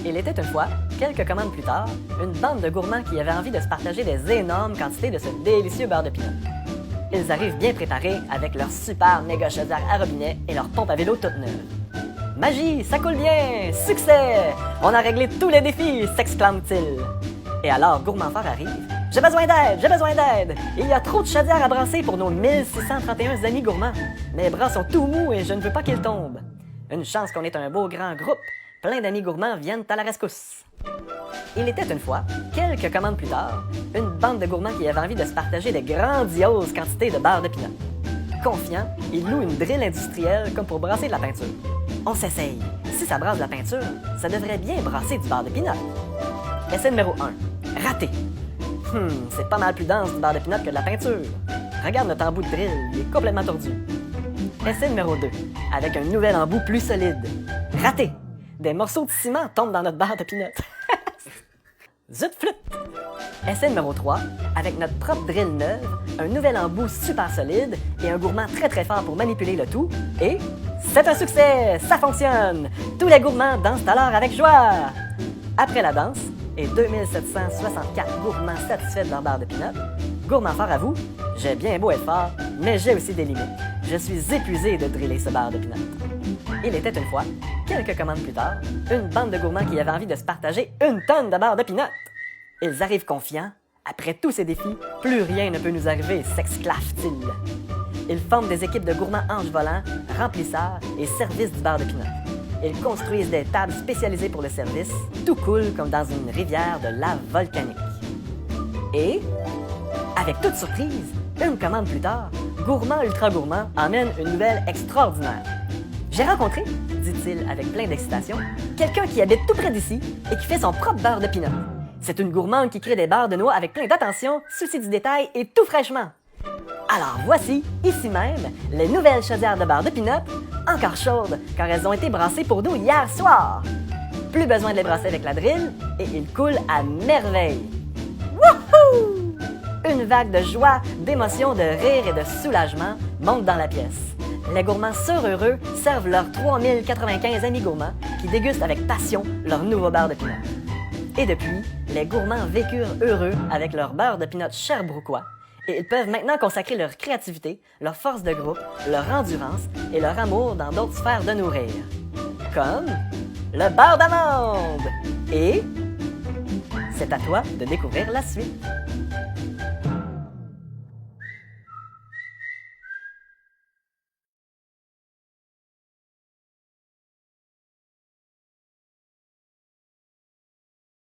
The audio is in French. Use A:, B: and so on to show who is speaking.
A: Il était une fois, quelques commandes plus tard, une bande de gourmands qui avaient envie de se partager des énormes quantités de ce délicieux beurre de pinot. Ils arrivent bien préparés avec leur super méga chaudière à robinet et leur pompe à vélo toute neuve. Magie, ça coule bien! Succès! On a réglé tous les défis! S'exclame-t-il. Et alors, Gourmand Fort arrive. J'ai besoin d'aide! J'ai besoin d'aide! Il y a trop de chaudières à brasser pour nos 1631 amis gourmands. Mes bras sont tout mous et je ne veux pas qu'ils tombent. Une chance qu'on est un beau grand groupe. Plein d'amis gourmands viennent à la rescousse. Il était une fois, quelques commandes plus tard, une bande de gourmands qui avaient envie de se partager de grandioses quantités de beurre de pinot. Confiant, ils louent une drille industrielle comme pour brasser de la peinture. On s'essaye. Si ça brasse de la peinture, ça devrait bien brasser du beurre de pinot. Essai numéro 1. Raté. C'est pas mal plus dense du beurre de pinot que de la peinture. Regarde notre embout de drill, il est complètement tordu. Essai numéro 2. Avec un nouvel embout plus solide. Raté. Des morceaux de ciment tombent dans notre beurre de pinot. Zut flûte! Essai numéro 3. Avec notre propre drill neuve, un nouvel embout super solide et un gourmand très très fort pour manipuler le tout. Et c'est un succès! Ça fonctionne! Tous les gourmands dansent alors avec joie! Après la danse, et 2764 gourmands satisfaits de leur beurre de pinot, Gourmand Fort avoue, j'ai bien beau être fort, mais j'ai aussi des limites. Je suis épuisé de driller ce beurre de pinot. Il était une fois, quelques commandes plus tard, une bande de gourmands qui avaient envie de se partager une tonne de beurre de pinot. Ils arrivent confiants. Après tous ces défis, plus rien ne peut nous arriver, s'exclave-t-il. Ils forment des équipes de gourmands anges volants, remplisseurs et services du beurre de pinot. Ils construisent des tables spécialisées pour le service. Tout coule comme dans une rivière de lave volcanique. Et, avec toute surprise, une commande plus tard, Gourmand Ultra Gourmand emmène une nouvelle extraordinaire. J'ai rencontré, dit-il avec plein d'excitation, quelqu'un qui habite tout près d'ici et qui fait son propre beurre de pinot. C'est une gourmande qui crée des beurres de noix avec plein d'attention, souci du détail et tout fraîchement. Alors voici, ici même, les nouvelles chaudières de beurre de pinot, encore chaudes car elles ont été brassées pour nous hier soir. Plus besoin de les brasser avec la drille et ils coulent à merveille. Wouhou! Une vague de joie, d'émotion, de rire et de soulagement monte dans la pièce. Les gourmands surheureux servent leurs 3095 amis gourmands qui dégustent avec passion leur nouveau beurre de pinot. Et depuis, les gourmands vécurent heureux avec leur beurre de pinot sherbrookois et ils peuvent maintenant consacrer leur créativité, leur force de groupe, leur endurance et leur amour dans d'autres sphères de nourrir. Comme le beurre d'amande! Et c'est à toi de découvrir la suite.